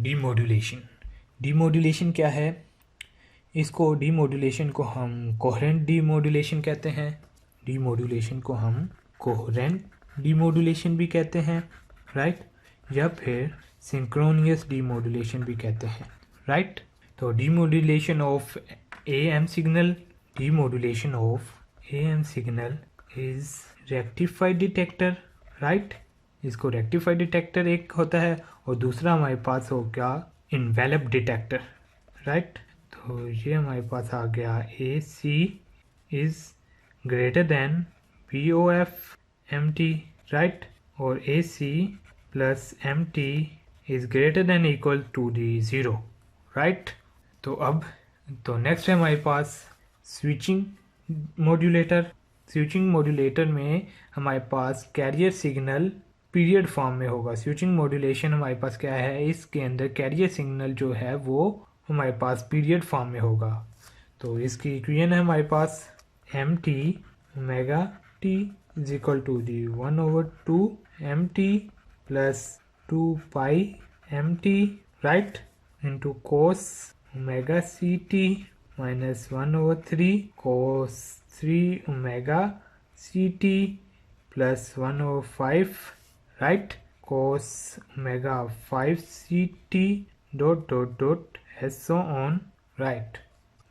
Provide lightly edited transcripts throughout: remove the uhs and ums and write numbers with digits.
Demodulation. Demodulation क्या है? इसको डीमॉड्यूलेशन को हम कोहेरेंट डीमॉड्यूलेशन कहते हैं। डीमॉड्यूलेशन को हम कोहेरेंट डीमॉड्यूलेशन भी कहते हैं, राइट, या फिर सिंक्रोनियस डीमॉड्यूलेशन भी कहते हैं, राइट। तो demodulation of am signal, demodulation of am signal is rectified detector, right. इसको रेक्टिफाइड डिटेक्टर एक होता है और दूसरा हमारे पास हो गया इन्वेलप डिटेक्टर, राइट। तो ये हमारे पास आ गया A C is greater than P O F M T, right, और A C plus M T is greater than equal to the zero, right. तो नेक्स्ट है हमारे पास स्विचिंग मॉड्यूलेटर। स्विचिंग मॉड्यूलेटर में हमारे पास कैरियर सिग्नल पीरियड फॉर्म में होगा। स्विचिंग मॉड्यूलेशन हमारे पास क्या है, इसके अंदर कैरियर सिग्नल जो है वो हमारे पास पीरियड फॉर्म में होगा। तो इसकी इक्वेशन है हमारे पास M T omega T is equal to the 1/2 M T plus 2 pi M T, right, into cos omega C T minus 1/3 cos 3 omega C T plus 1/5, right, cos omega 5 C T dot dot dot एसो on, right.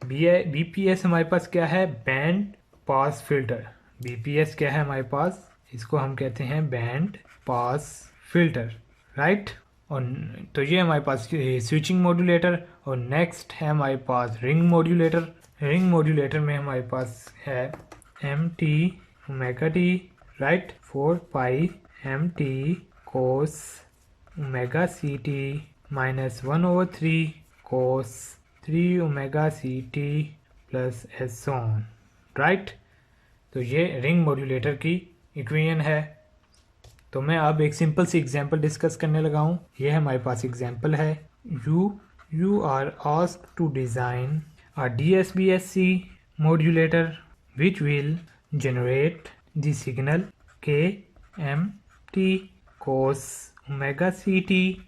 BPS हमारे पास क्या है, band pass filter. BPS क्या है हमारे पास, इसको हम कहते हैं बैंड पास फिल्टर, राइट। और तो ये हमारे पास स्विचिंग मॉड्यूलेटर। और नेक्स्ट है हमारे पास रिंग मॉड्यूलेटर। रिंग मॉड्यूलेटर में हमारे पास है m T omega T, right, 4 pi M T cos omega C T minus 1/3 cos 3 omega C T plus s on, right. तो ये रिंग मॉड्यूलेटर की इक्वेशन है। तो मैं अब एक सिंपल सी एग्जांपल डिस्कस करने लगा हूँ। ये हमारे पास एग्जांपल है। You are asked to design a DSBSC modulator which will generate the signal KMT cos omega CT,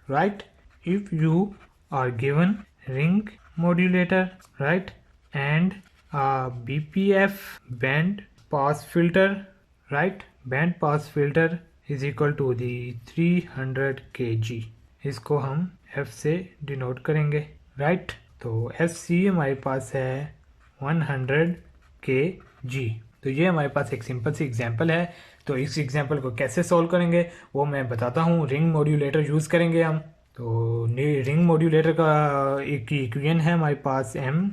right? If you are given ring modulator, right, and a BPF band pass filter, right, band pass filter is equal to the 300 kg। इसको हम F से denote करेंगे, right. तो F C हमारे पास है 100 kg। तो ये हमारे पास एक सिंपल सी एग्जांपल है। तो इस एग्जांपल को कैसे सॉल्व करेंगे वो मैं बताता हूँ। रिंग मॉड्यूलेटर यूज़ करेंगे हम। तो रिंग मॉड्यूलेटर का एक इक्वेशन है हमारे पास M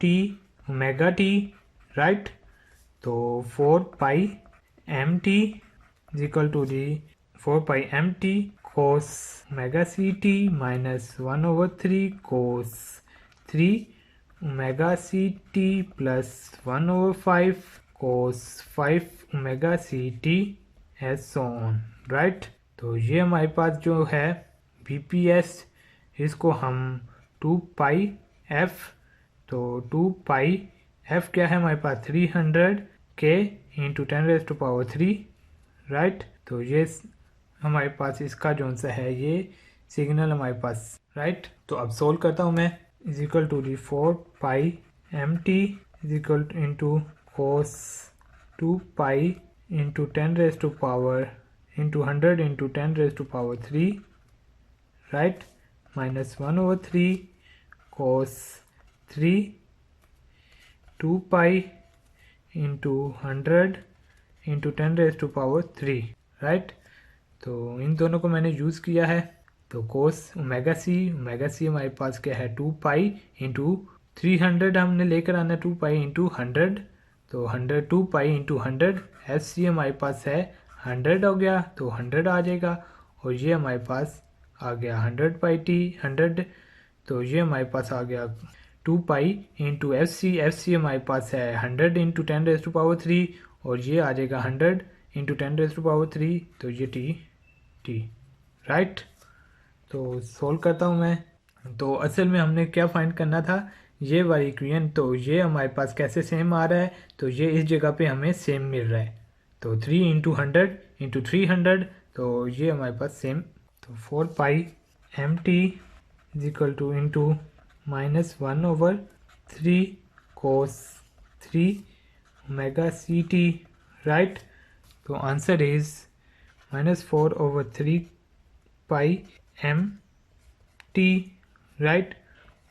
T omega T, right. तो 4 pi M T is equal to the 4 pi M T cos omega C T minus 1/3 cos 3 omega C T plus 1/5 cos 5 omega C T as so on, right. तो ये हमारे पास जो है BPS, इसको हम 2 पाई F, तो 2 पाई F क्या है हमारे पास 300 के इंटू 10⁻3, राइट। तो ये हमारे पास इसका जो सा है ये सिग्नल हमारे पास, राइट। तो अब सोल्व करता हूँ मैं। Is equal to the 4 pi M T is equal into cos 2 pi into 100 into 10⁻3, right, minus 1/3 cos 3 2 pi into 100 into 10⁻3, right. तो इन दोनों को मैंने यूज़ किया है। तो कोस ओमेगा सी हमारे पास क्या है 2 पाई इंटू 300 हमने लेकर आना 2 पाई इंटू 100, तो 2 पाई इंटू 100 एस सी हमारे पास है 100 हो गया, तो 100 आ जाएगा। और ये हमारे पास आ गया 100 पाई टी 100, तो ये हमारे पास आ गया 2 पाई इंटू एफ सी हमारे पास है 100 इंटू 10⁻3 और ये आ जाएगा 100 इंटू 10⁻3, तो ये टी, राइट। तो सोल्व करता हूँ मैं। तो असल में हमने क्या फाइंड करना था, ये वाली इक्वेशन। तो ये हमारे पास कैसे सेम आ रहा है, तो ये इस जगह पे हमें सेम मिल रहा है। तो 3 इंटू 100 इंटू 300, तो ये हमारे पास सेम। तो 4 pi M T is equal to into -1/3 cos 3 omega C T, right. तो answer is -4/3 pi M T, right,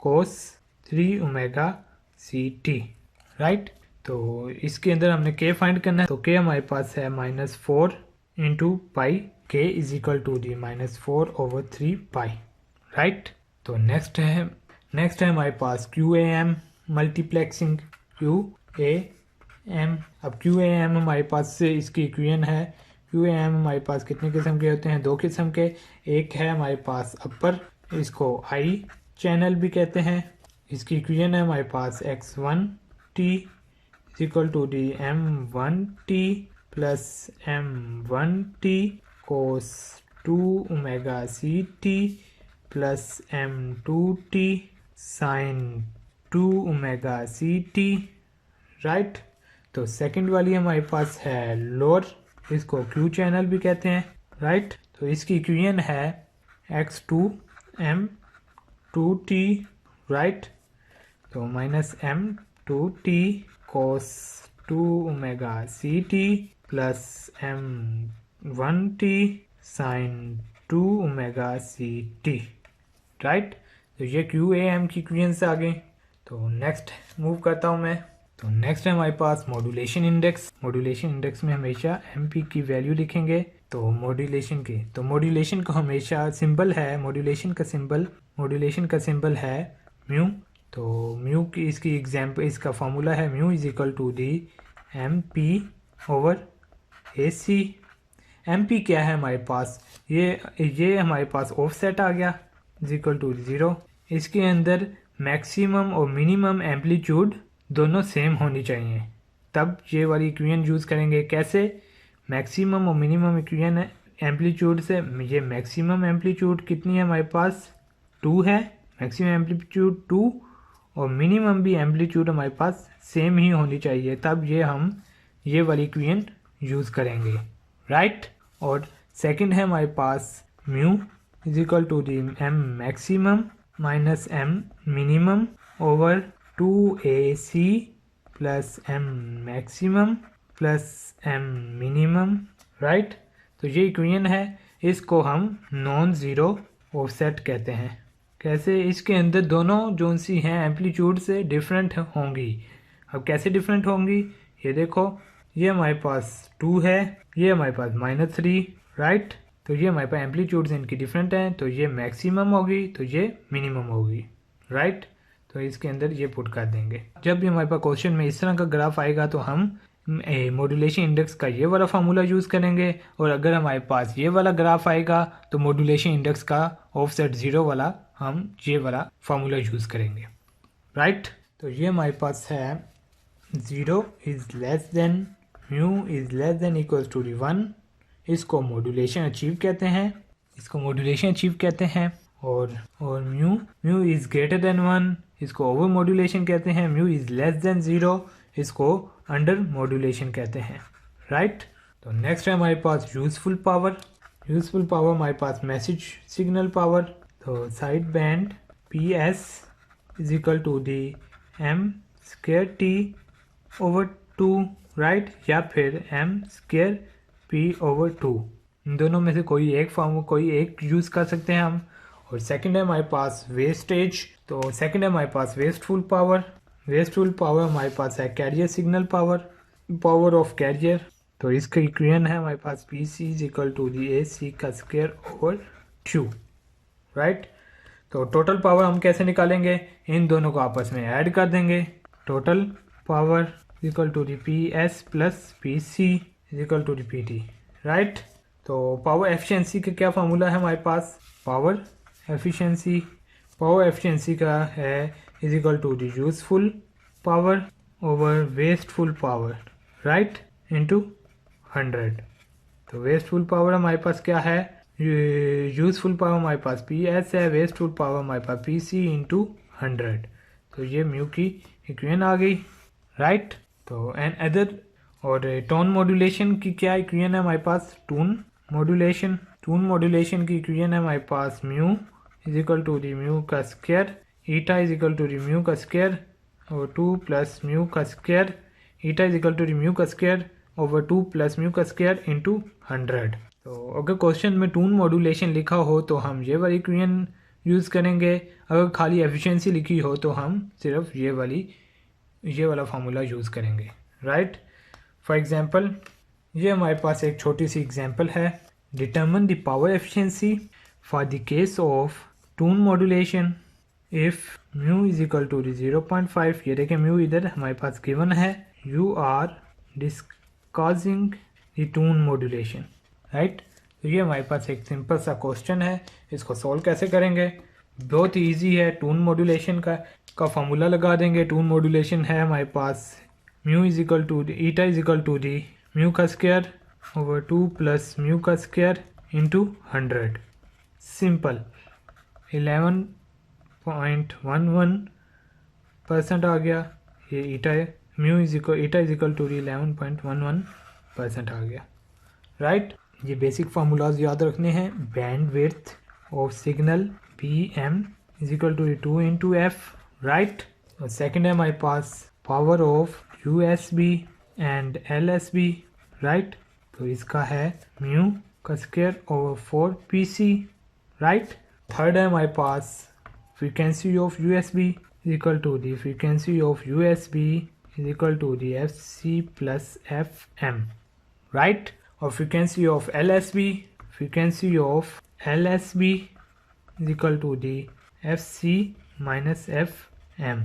cos 3 omega C T, right. तो इसके अंदर हमने k फाइंड करना है, तो k हमारे पास है -4 into pi, k is equal to the -4/3 pi, right. तो नेक्स्ट है हमारे पास QAM मल्टीप्लेक्सिंग, QAM। अब QAM हमारे पास से इसकी इक्वेशन है। QAM हमारे पास कितने किस्म के होते हैं? 2 किस्म के। एक है हमारे पास अपर, इसको I चैनल भी कहते हैं। इसकी इक्वेशन है हमारे पास x1t equal to the m1t plus m1t cos 2 omega C T plus m2t sin 2 omega C T, right. तो सेकंड वाली हमारे पास है लोअर, इसको Q चैनल भी कहते हैं, राइट। तो इसकी इक्वेशन है x2 m2t, राइट। तो minus m2t cos 2 omega C T plus m1t sin 2 omega C T, right. तो ये QAM की इक्वेशन से आ गई। तो नेक्स्ट मूव करता हूँ मैं। तो नेक्स्ट है हमारे पास मॉड्यूलेशन इंडेक्स। मॉड्यूलेशन इंडेक्स में हमेशा MP की वैल्यू लिखेंगे। तो मॉड्यूलेशन का हमेशा सिंबल है, मॉड्यूलेशन का सिंबल है म्यू। तो म्यू की इसकी एग्जाम्पल, इसका फॉर्मूला है mu is equal to the MP/AC। MP क्या है हमारे पास? ये हमारे पास ऑफसेट आ गया इज इक्वल टू 0। इसके अंदर मैक्सिमम और मिनिमम एम्पलीट्यूड दोनों सेम होनी चाहिए, तब ये वाली इक्वेशन यूज़ करेंगे। कैसे? मैक्सिमम और मिनिमम इक्वेशन एम्पलीट्यूड से, ये मैक्सिमम एम्पलीट्यूड कितनी है हमारे पास? 2 है, मैक्सिमम एम्पलीट्यूड 2, और मिनिमम भी एम्पलीट्यूड हमारे पास सेम ही होनी चाहिए, तब हम ये वाली इक्वेशन यूज़ करेंगे, राइट। और सेकंड है हमारे पास mu is equal to the m maximum minus m minimum over 2AC plus m maximum plus m minimum, right. तो ये इक्वेशन है, इसको हम नॉन ज़ीरो ऑफसेट कहते हैं। कैसे? इसके अंदर दोनों जो सी हैं एम्पलीट्यूड से डिफरेंट होंगी। अब कैसे डिफरेंट होंगी? ये देखो, ये हमारे पास 2 है, ये हमारे पास -3, राइट। तो ये हमारे पास एम्पलीट्यूड्स इनकी डिफरेंट हैं, तो ये मैक्सिमम होगी, तो ये मिनिमम होगी, राइट। तो इसके अंदर ये पुट कर देंगे। जब भी हमारे पास क्वेश्चन में इस तरह का ग्राफ आएगा तो हम मॉड्यूलेशन इंडेक्स का ये वाला फार्मूला यूज़ करेंगे, और अगर हमारे पास ये वाला ग्राफ आएगा तो मॉड्यूलेशन इंडेक्स का ऑफसेट 0 वाला हम ये वाला फार्मूला यूज़ करेंगे, राइट। तो ये हमारे पास है 0 is less than mu is less than equals to 1। इसको मॉड्यूलेशन अचीव कहते हैं, और म्यू इज़ ग्रेटर देन 1, इसको ओवर मॉड्यूलेशन कहते हैं। म्यू इज़ लेस देन 0, इसको अंडर मॉड्यूलेशन कहते हैं, राइट। तो नेक्स्ट है हमारे पास यूज़फुल पावर हमारे पास मैसेज सिग्नल पावर। तो side band PS is equal to the m²T over 2, right, या फिर m²P/2। इन दोनों में से कोई एक यूज़ कर सकते हैं हम। और सेकंड है हमारे पास वेस्टेज। तो सेकंड है हमारे पास वेस्टफुल पावर हमारे पास है carrier signal power of carrier. तो इसका इक्वेशन है हमारे पास PC is equal to the AC का स्क्वायर ओवर 2, राइट। तो टोटल पावर हम कैसे निकालेंगे? इन दोनों को आपस में ऐड कर देंगे। Total power equal to the PS plus PC is equal to the PT, right. तो पावर एफिशिएंसी का क्या फार्मूला है हमारे पास? पावर एफिशिएंसी का है is equal to the useful power over wasteful power, right, into 100। तो वेस्टफुल पावर हमारे पास क्या है? यूजफुल पावर हमारे पास PS है, वेस्टफुल पावर हमारे पास PC इंटू 100। तो ये म्यू की इक्वेशन आ गई, राइट। तो एन अदर, और टोन मॉड्यूलेशन की क्या इक्वेशन है हमारे पास? टोन मॉड्यूलेशन की इक्वेशन है हमारे पास mu is equal to the mu का square, eta is equal to the mu का स्क्वायर ओवर 2 प्लस म्यू का square, eta is equal to the mu का स्क्वायर ओवर 2 प्लस म्यू का square into 100। तो अगर क्वेश्चन में twin modulation लिखा हो तो हम ये वाली इक्वेशन यूज़ करेंगे, अगर खाली एफिशिएंसी लिखी हो तो हम सिर्फ ये वाला फार्मूला यूज़ करेंगे, राइट। फॉर एग्जांपल ये हमारे पास एक छोटी सी एग्जांपल है, determine the power efficiency for the case of tone modulation if mu is equal to 0.5। ये देखें म्यू इधर हमारे पास गिवन है, you are discussing the tone modulation, right. तो ये हमारे पास एक सिंपल सा क्वेश्चन है, इसको सॉल्व कैसे करेंगे, बहुत ही ईजी है। टून मॉड्यूलेशन का फार्मूला लगा देंगे। टून मॉड्यूलेशन है हमारे पास mu is equal to eta is equal to the mu का स्क्वायर ओवर 2 प्लस म्यू का स्क्वायर इंटू 100। सिंपल 11.11% आ गया, ये ईटा है, म्यू इज इक्वल टू 11.11% आ गया, राइट। ये बेसिक फार्मूलाज याद रखने हैं। Bandwidth of signal BM is equal to 2 into F, right. और सेकेंड है हमारे पास power of USB and LSB, right. तो इसका है म्यू का square over 4 PC, right. Third है हमारे पास frequency of USB is equal to the frequency of USB is equal to the FC plus FM, right. और frequency of LSB is equal to the FC minus FM,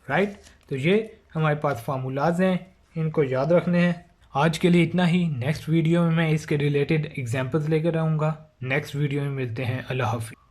right. तो ये हमारे पास formulas हैं, इनको याद रखने हैं। आज के लिए इतना ही। नेक्स्ट वीडियो में मैं इसके रिलेटेड एग्जांपल्स लेकर आऊँगा। नेक्स्ट वीडियो में मिलते हैं। अल्लाह हाफिज़।